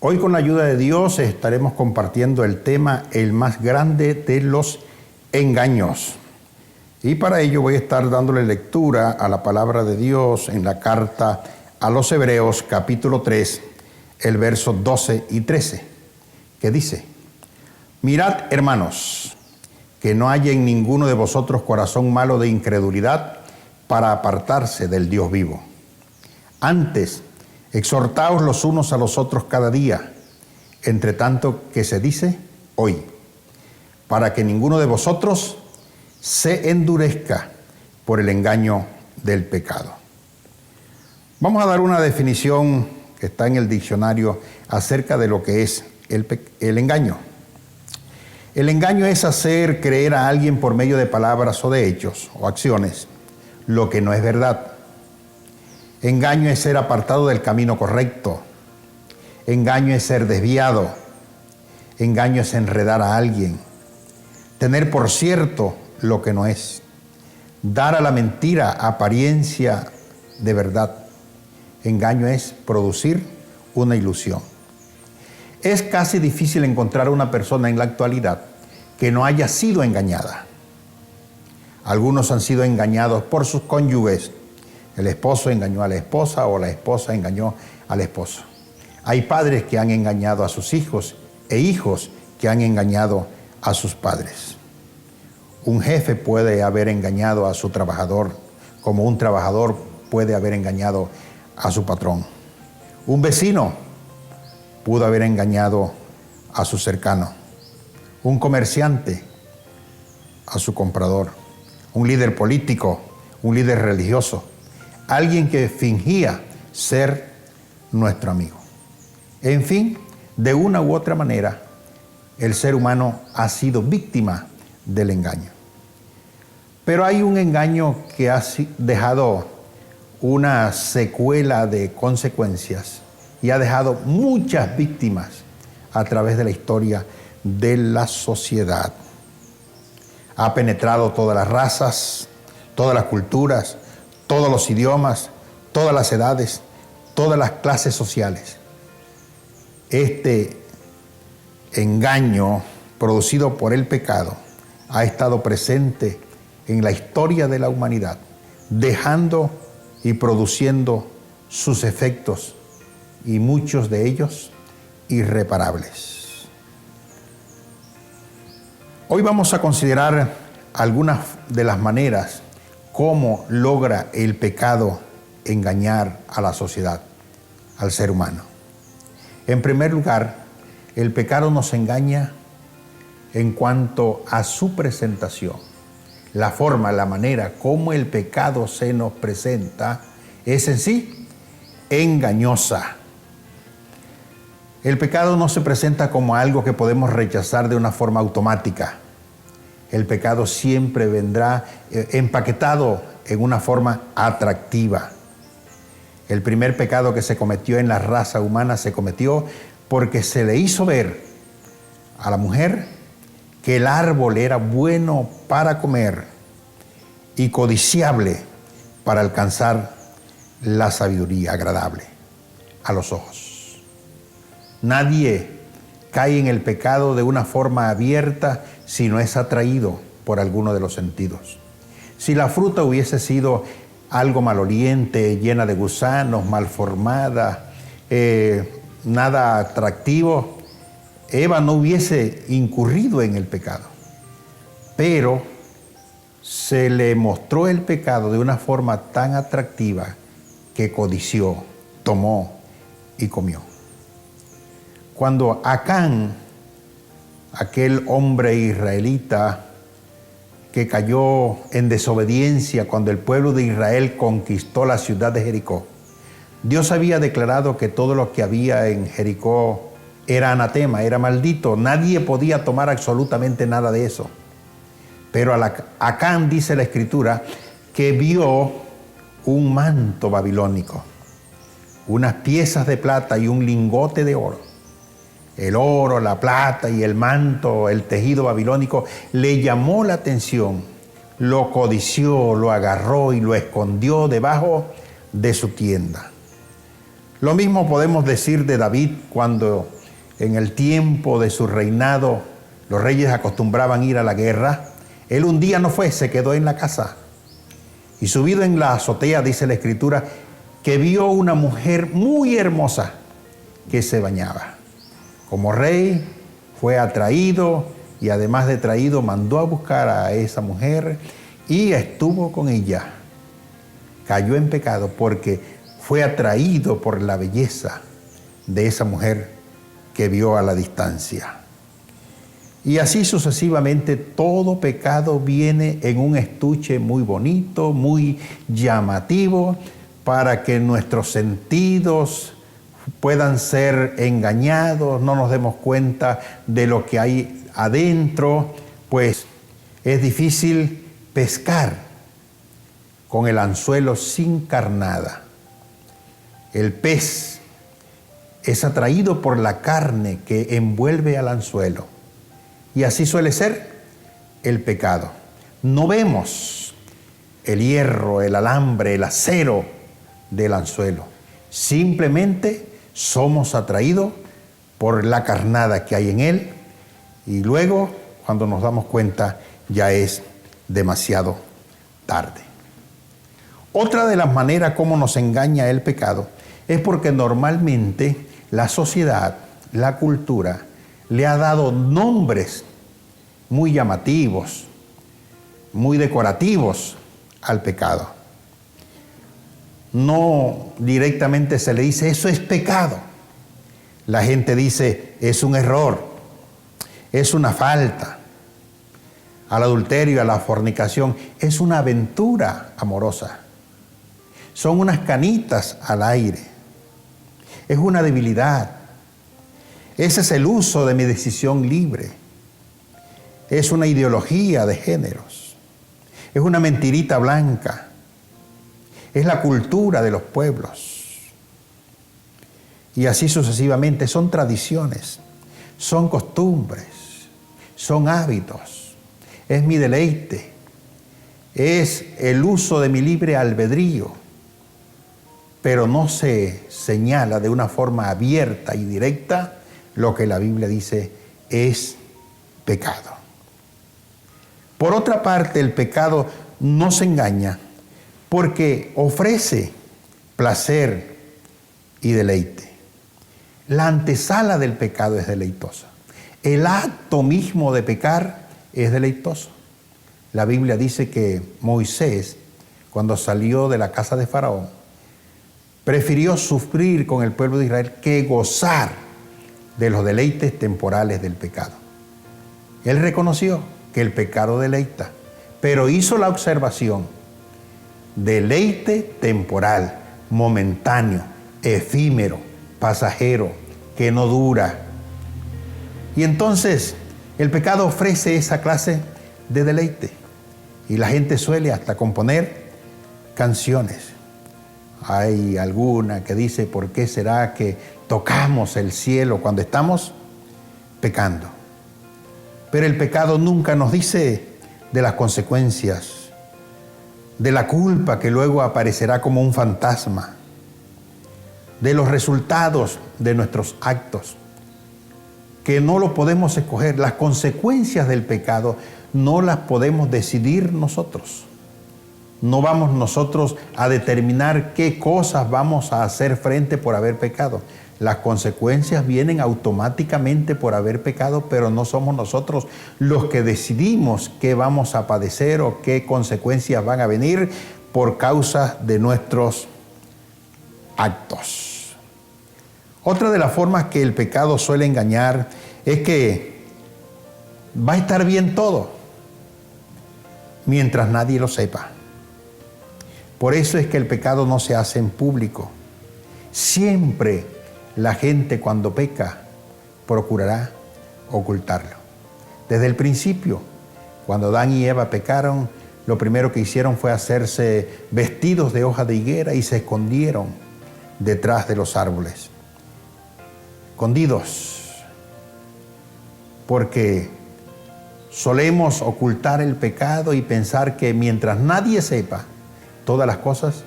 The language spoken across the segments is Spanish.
Hoy con la ayuda de Dios estaremos compartiendo el tema el más grande de los engaños. Y para ello voy a estar dándole lectura a la palabra de Dios en la carta a los Hebreos capítulo 3, el verso 12 y 13, que dice: Mirad, hermanos, que no haya en ninguno de vosotros corazón malo de incredulidad para apartarse del Dios vivo. Antes, exhortaos los unos a los otros cada día, entre tanto que se dice hoy, para que ninguno de vosotros se endurezca por el engaño del pecado. Vamos a dar una definición que está en el diccionario acerca de lo que es el engaño. El engaño es hacer creer a alguien por medio de palabras o de hechos o acciones lo que no es verdad. Engaño es ser apartado del camino correcto. Engaño es ser desviado. Engaño es enredar a alguien. Tener por cierto lo que no es. Dar a la mentira apariencia de verdad. Engaño es producir una ilusión. Es casi difícil encontrar una persona en la actualidad que no haya sido engañada. Algunos han sido engañados por sus cónyuges. El esposo engañó a la esposa o la esposa engañó al esposo. Hay padres que han engañado a sus hijos e hijos que han engañado a sus padres. Un jefe puede haber engañado a su trabajador, como un trabajador puede haber engañado a su patrón. Un vecino pudo haber engañado a su cercano. Un comerciante a su comprador. Un líder político, un líder religioso. Alguien que fingía ser nuestro amigo. En fin, de una u otra manera, el ser humano ha sido víctima del engaño. Pero hay un engaño que ha dejado una secuela de consecuencias y ha dejado muchas víctimas a través de la historia de la sociedad. Ha penetrado todas las razas, todas las culturas, todos los idiomas, todas las edades, todas las clases sociales. Este engaño producido por el pecado ha estado presente en la historia de la humanidad, dejando y produciendo sus efectos, y muchos de ellos irreparables. Hoy vamos a considerar algunas de las maneras cómo logra el pecado engañar a la sociedad, al ser humano. En primer lugar, el pecado nos engaña en cuanto a su presentación. La forma, la manera como el pecado se nos presenta es en sí engañosa. El pecado no se presenta como algo que podemos rechazar de una forma automática. El pecado siempre vendrá empaquetado en una forma atractiva. El primer pecado que se cometió en la raza humana se cometió porque se le hizo ver a la mujer que el árbol era bueno para comer y codiciable para alcanzar la sabiduría agradable a los ojos. Nadie cae en el pecado de una forma abierta si no es atraído por alguno de los sentidos. Si la fruta hubiese sido algo maloliente, llena de gusanos, mal formada, nada atractivo, Eva no hubiese incurrido en el pecado. Pero se le mostró el pecado de una forma tan atractiva que codició, tomó y comió. Cuando Acán, aquel hombre israelita que cayó en desobediencia cuando el pueblo de Israel conquistó la ciudad de Jericó, Dios había declarado que todo lo que había en Jericó era anatema, era maldito. Nadie podía tomar absolutamente nada de eso. Pero Acán, dice la Escritura, que vio un manto babilónico, unas piezas de plata y un lingote de oro. El oro, la plata y el manto, el tejido babilónico, le llamó la atención, lo codició, lo agarró y lo escondió debajo de su tienda. Lo mismo podemos decir de David cuando en el tiempo de su reinado los reyes acostumbraban ir a la guerra. Él un día no fue, se quedó en la casa. Y subido en la azotea, dice la Escritura, que vio una mujer muy hermosa que se bañaba. Como rey fue atraído y además de traído mandó a buscar a esa mujer y estuvo con ella. Cayó en pecado porque fue atraído por la belleza de esa mujer que vio a la distancia. Y así sucesivamente todo pecado viene en un estuche muy bonito, muy llamativo, para que nuestros sentidos puedan ser engañados, no nos demos cuenta de lo que hay adentro, pues es difícil pescar con el anzuelo sin carnada. El pez es atraído por la carne que envuelve al anzuelo. Y así suele ser el pecado. No vemos el hierro, el alambre, el acero del anzuelo. Simplemente somos atraídos por la carnada que hay en él y luego, cuando nos damos cuenta, ya es demasiado tarde. Otra de las maneras como nos engaña el pecado es porque normalmente la sociedad, la cultura, le ha dado nombres muy llamativos, muy decorativos al pecado. No directamente se le dice, eso es pecado. La gente dice, es un error, es una falta. Al adulterio, a la fornicación, es una aventura amorosa. Son unas canitas al aire. Es una debilidad. Ese es el uso de mi decisión libre. Es una ideología de géneros. Es una mentirita blanca. Es la cultura de los pueblos. Y así sucesivamente. Son tradiciones, son costumbres, son hábitos. Es mi deleite. Es el uso de mi libre albedrío. Pero no se señala de una forma abierta y directa lo que la Biblia dice es pecado. Por otra parte, el pecado no se engaña porque ofrece placer y deleite. La antesala del pecado es deleitosa. El acto mismo de pecar es deleitoso. La Biblia dice que Moisés, cuando salió de la casa de Faraón, prefirió sufrir con el pueblo de Israel que gozar de los deleites temporales del pecado. Él reconoció que el pecado deleita, pero hizo la observación: deleite temporal, momentáneo, efímero, pasajero, que no dura. Y entonces el pecado ofrece esa clase de deleite. Y la gente suele hasta componer canciones. Hay alguna que dice, ¿por qué será que tocamos el cielo cuando estamos pecando? Pero el pecado nunca nos dice de las consecuencias, de la culpa que luego aparecerá como un fantasma, de los resultados de nuestros actos, que no lo podemos escoger. Las consecuencias del pecado no las podemos decidir nosotros. No vamos nosotros a determinar qué cosas vamos a hacer frente por haber pecado. Las consecuencias vienen automáticamente por haber pecado, pero no somos nosotros los que decidimos qué vamos a padecer o qué consecuencias van a venir por causa de nuestros actos. Otra de las formas que el pecado suele engañar es que va a estar bien todo mientras nadie lo sepa. Por eso es que el pecado no se hace en público. Siempre la gente cuando peca procurará ocultarlo. Desde el principio, cuando Adán y Eva pecaron, lo primero que hicieron fue hacerse vestidos de hoja de higuera y se escondieron detrás de los árboles. Escondidos, porque solemos ocultar el pecado y pensar que mientras nadie sepa, todas las cosas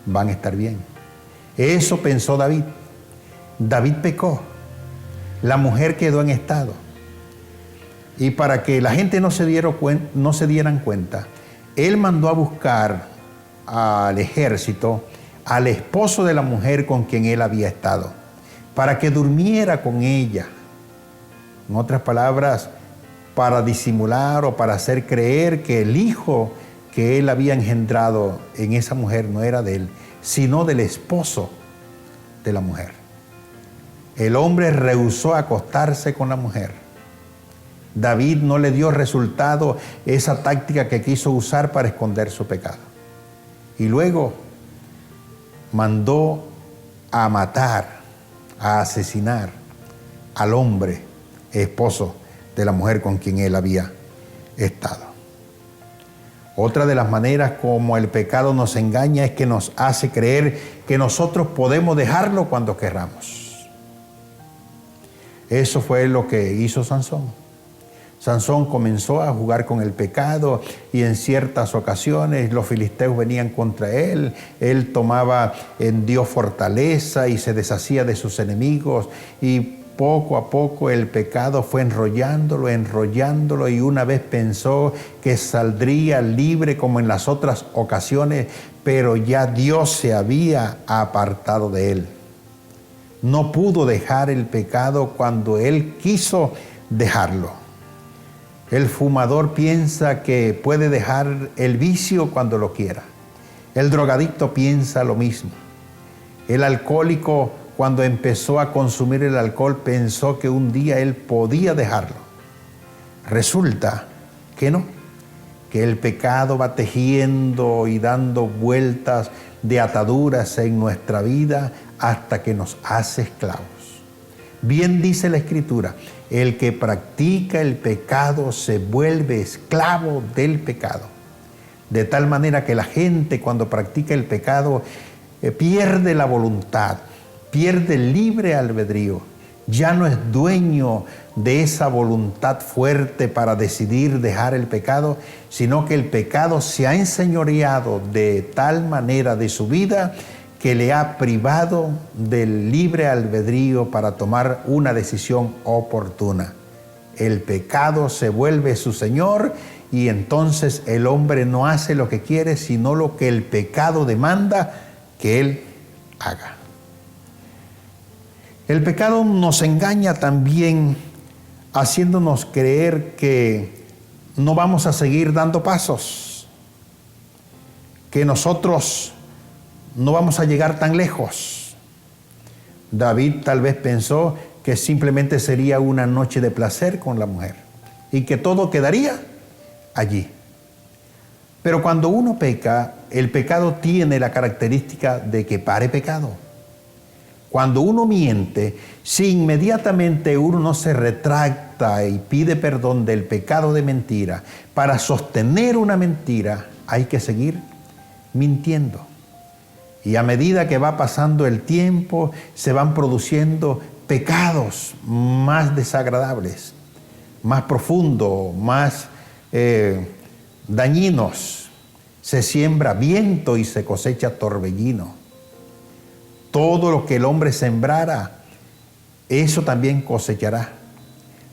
van a estar bien. Eso pensó David. David pecó. La mujer quedó en estado. Y para que la gente no se dieran cuenta, él mandó a buscar al ejército al esposo de la mujer con quien él había estado, para que durmiera con ella. En otras palabras, para disimular o para hacer creer que el hijo que él había engendrado en esa mujer no era de él, sino del esposo de la mujer. El hombre rehusó acostarse con la mujer. David no le dio resultado esa táctica que quiso usar para esconder su pecado. Y luego mandó a matar, a asesinar al hombre, esposo de la mujer con quien él había estado. Otra de las maneras como el pecado nos engaña es que nos hace creer que nosotros podemos dejarlo cuando querramos. Eso fue lo que hizo Sansón. Sansón comenzó a jugar con el pecado y en ciertas ocasiones los filisteos venían contra él. Él tomaba en Dios fortaleza y se deshacía de sus enemigos, y poco a poco el pecado fue enrollándolo, y una vez pensó que saldría libre como en las otras ocasiones, pero ya Dios se había apartado de él. No pudo dejar el pecado cuando él quiso dejarlo. El fumador piensa que puede dejar el vicio cuando lo quiera. El drogadicto piensa lo mismo. El alcohólico, cuando empezó a consumir el alcohol, pensó que un día él podía dejarlo. Resulta que no, que el pecado va tejiendo y dando vueltas de ataduras en nuestra vida hasta que nos hace esclavos. Bien dice la Escritura, el que practica el pecado se vuelve esclavo del pecado. De tal manera que la gente, cuando practica el pecado, pierde la voluntad, pierde el libre albedrío. Ya no es dueño de esa voluntad fuerte para decidir dejar el pecado, sino que el pecado se ha enseñoreado de tal manera de su vida que le ha privado del libre albedrío para tomar una decisión oportuna. El pecado se vuelve su señor y entonces el hombre no hace lo que quiere, sino lo que el pecado demanda que él haga. El pecado nos engaña también haciéndonos creer que no vamos a seguir dando pasos, que nosotros no vamos a llegar tan lejos. David tal vez pensó que simplemente sería una noche de placer con la mujer y que todo quedaría allí. Pero cuando uno peca, el pecado tiene la característica de que pare pecado. Cuando uno miente, si inmediatamente uno no se retracta y pide perdón del pecado de mentira, para sostener una mentira hay que seguir mintiendo. Y a medida que va pasando el tiempo, se van produciendo pecados más desagradables, más profundos, más dañinos. Se siembra viento y se cosecha torbellino. Todo lo que el hombre sembrara, eso también cosechará.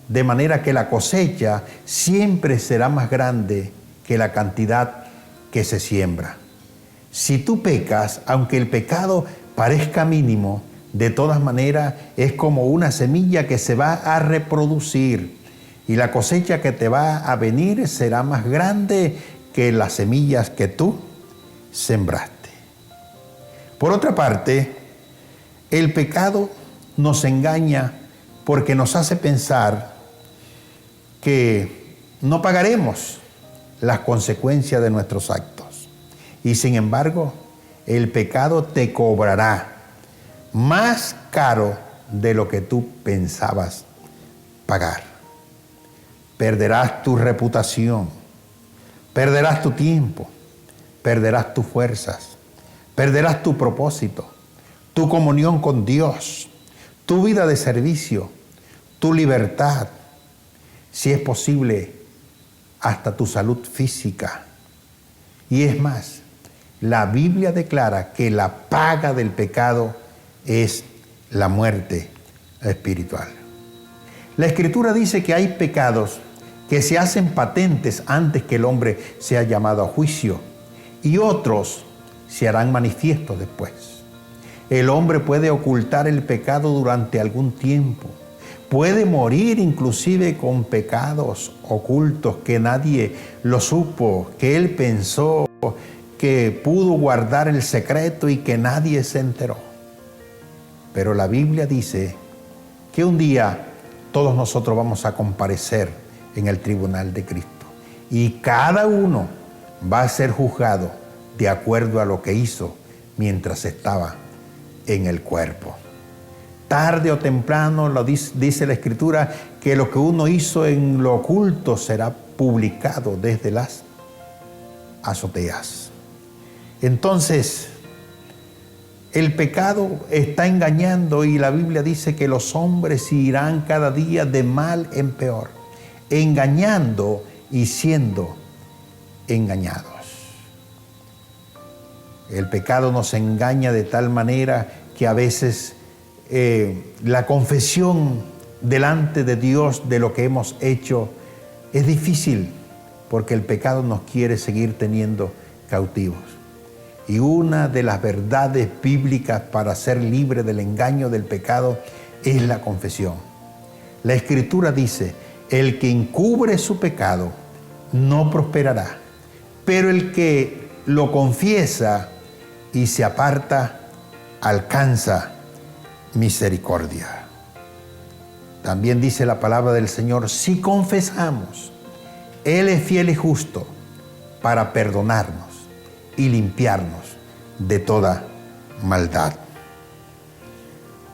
De manera que la cosecha siempre será más grande que la cantidad que se siembra. Si tú pecas, aunque el pecado parezca mínimo, de todas maneras es como una semilla que se va a reproducir y la cosecha que te va a venir será más grande que las semillas que tú sembraste. Por otra parte, el pecado nos engaña porque nos hace pensar que no pagaremos las consecuencias de nuestros actos. Y sin embargo, el pecado te cobrará más caro de lo que tú pensabas pagar. Perderás tu reputación, perderás tu tiempo, perderás tus fuerzas, perderás tu propósito, tu comunión con Dios, tu vida de servicio, tu libertad, si es posible, hasta tu salud física. Y es más, La Biblia declara que la paga del pecado es la muerte espiritual. La Escritura dice que hay pecados que se hacen patentes antes que el hombre sea llamado a juicio y otros se harán manifiestos después. El hombre puede ocultar el pecado durante algún tiempo, puede morir inclusive con pecados ocultos que nadie lo supo, que él pensó que pudo guardar el secreto y que nadie se enteró. Pero la Biblia dice que un día todos nosotros vamos a comparecer en el tribunal de Cristo y cada uno va a ser juzgado de acuerdo a lo que hizo mientras estaba en el cuerpo. Tarde o temprano, dice la Escritura, que lo que uno hizo en lo oculto será publicado desde las azoteas. Entonces, el pecado está engañando y la Biblia dice que los hombres irán cada día de mal en peor, engañando y siendo engañados. El pecado nos engaña de tal manera que a veces la confesión delante de Dios de lo que hemos hecho es difícil porque el pecado nos quiere seguir teniendo cautivos. Y una de las verdades bíblicas para ser libre del engaño del pecado es la confesión. La Escritura dice, el que encubre su pecado no prosperará, pero el que lo confiesa y se aparta alcanza misericordia. También dice la palabra del Señor, si confesamos, Él es fiel y justo para perdonarnos y limpiarnos de toda maldad.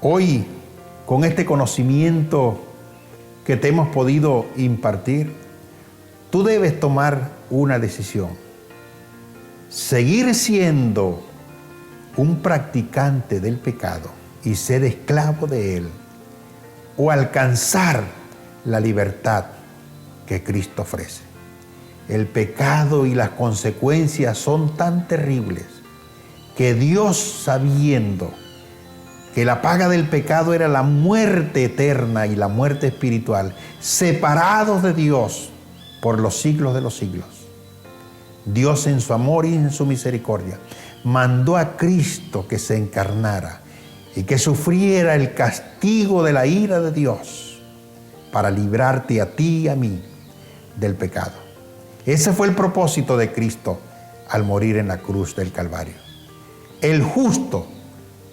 Hoy, con este conocimiento que te hemos podido impartir, tú debes tomar una decisión. Seguir siendo un practicante del pecado y ser esclavo de él, o alcanzar la libertad que Cristo ofrece. El pecado y las consecuencias son tan terribles que Dios, sabiendo que la paga del pecado era la muerte eterna y la muerte espiritual, separados de Dios por los siglos de los siglos, Dios en su amor y en su misericordia mandó a Cristo que se encarnara y que sufriera el castigo de la ira de Dios para librarte a ti y a mí del pecado. Ese fue el propósito de Cristo al morir en la cruz del Calvario. El justo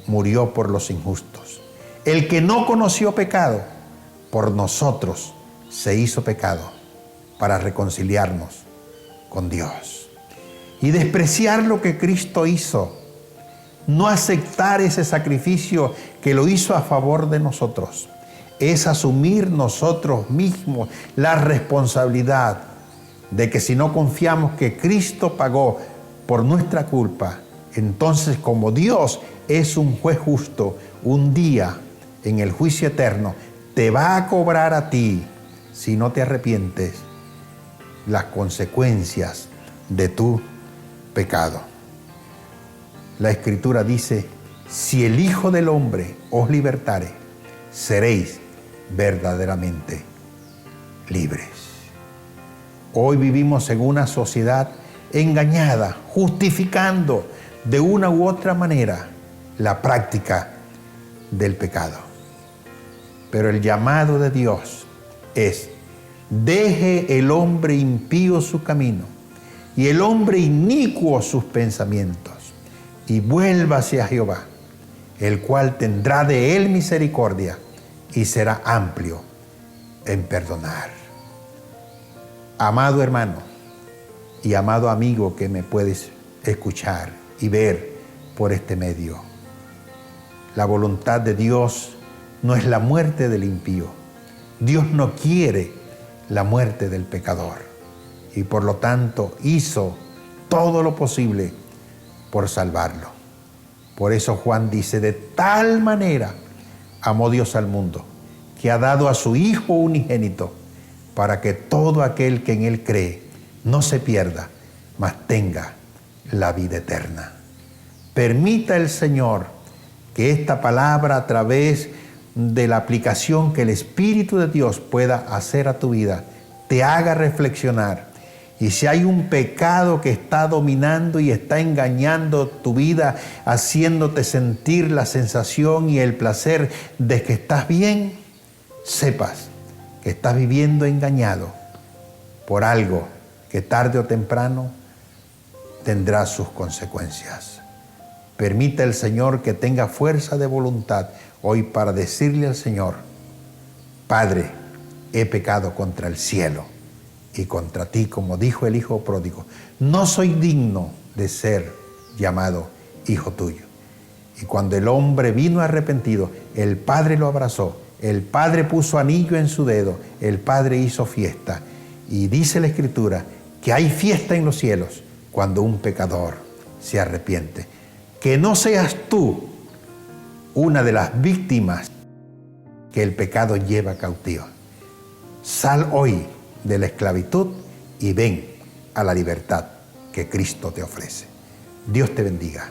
murió por los injustos. El que no conoció pecado, por nosotros se hizo pecado para reconciliarnos con Dios. Y despreciar lo que Cristo hizo, no aceptar ese sacrificio que lo hizo a favor de nosotros, es asumir nosotros mismos la responsabilidad de que si no confiamos que Cristo pagó por nuestra culpa, entonces como Dios es un juez justo, un día en el juicio eterno te va a cobrar a ti, si no te arrepientes, las consecuencias de tu pecado. La Escritura dice, si el Hijo del Hombre os libertare, seréis verdaderamente libres. Hoy vivimos en una sociedad engañada, justificando de una u otra manera la práctica del pecado. Pero el llamado de Dios es, deje el hombre impío su camino y el hombre inicuo sus pensamientos y vuélvase a Jehová, el cual tendrá de él misericordia y será amplio en perdonar. Amado hermano y amado amigo que me puedes escuchar y ver por este medio, la voluntad de Dios no es la muerte del impío. Dios no quiere la muerte del pecador y por lo tanto hizo todo lo posible por salvarlo. Por eso Juan dice, de tal manera amó Dios al mundo, que ha dado a su Hijo unigénito, para que todo aquel que en Él cree no se pierda, mas tenga la vida eterna. Permita el Señor que esta palabra, a través de la aplicación que el Espíritu de Dios pueda hacer a tu vida, te haga reflexionar. Y si hay un pecado que está dominando y está engañando tu vida, haciéndote sentir la sensación y el placer de que estás bien, sepas que estás viviendo engañado por algo que tarde o temprano tendrá sus consecuencias. Permita el Señor que tenga fuerza de voluntad hoy para decirle al Señor: Padre, he pecado contra el cielo y contra ti, como dijo el hijo pródigo. No soy digno de ser llamado hijo tuyo. Y cuando el hombre vino arrepentido, el Padre lo abrazó, el Padre puso anillo en su dedo, el Padre hizo fiesta. Y dice la Escritura que hay fiesta en los cielos cuando un pecador se arrepiente. Que no seas tú una de las víctimas que el pecado lleva cautiva. Sal hoy de la esclavitud y ven a la libertad que Cristo te ofrece. Dios te bendiga.